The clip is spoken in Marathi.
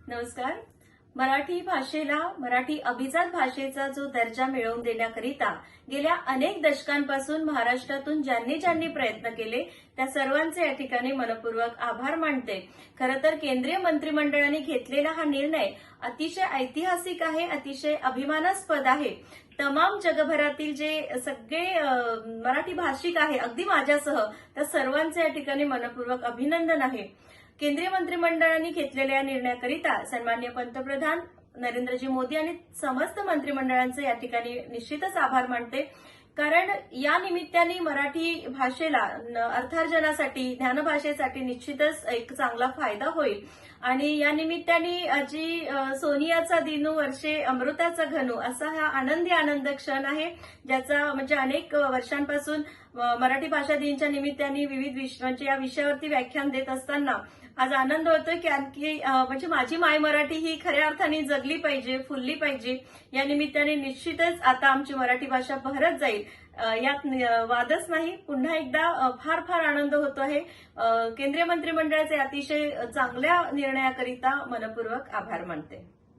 नमस्कार. मराठी भाषेला मराठी अभिजात भाषेचा जो दर्जा मिळवून देण्याकरिता गेल्या अनेक दशकांपासून महाराष्ट्रातून ज्यांनी ज्यांनी प्रयत्न केले त्या सर्वांचे या ठिकाणी मनपूर्वक आभार मानते. खरं तर केंद्रीय मंत्रिमंडळाने घेतलेला हा निर्णय अतिशय ऐतिहासिक आहे, अतिशय अभिमानास्पद आहे. तमाम जगभरातील जे सगळे मराठी भाषिक आहे, अगदी माझ्यासह, त्या सर्वांचे या ठिकाणी मनपूर्वक अभिनंदन आहे. केंद्रीय मंत्रिमंडळाने घेतलेल्या या निर्णयाकरिता सन्माननीय पंतप्रधान नरेंद्रजी मोदी आणि समस्त मंत्रिमंडळांचे या ठिकाणी निश्चितच आभार मानते. कारण या निमित्ताने मराठी भाषेला अर्थार्जनासाठी, ज्ञानभाषेसाठी निश्चितच एक चांगला फायदा होईल. आणि या निमित्ताने जी सोनियाचा दिनू वर्षे अमृताचा घनू असा हा आनंदी आनंद क्षण आहे, ज्याचा म्हणजे अनेक वर्षांपासून मराठी भाषा दिनाच्या निमित्ताने विविध म्हणजे या विषयावरती व्याख्यान देत असताना आज आनंद होतोय की आणखी म्हणजे माझी माय मराठी ही खऱ्या अर्थाने जगली पाहिजे, फुलली पाहिजे. या निमित्ताने निश्चितच आता आमची मराठी भाषा बहरत जाईल, यात वादच नाही. पुन्हा एकदा फार फार आनंद होतो आहे. केंद्रीय मंत्रिमंडळाचे अतिशय चांगल्या निर्णयाकरिता मनपूर्वक आभार मानते.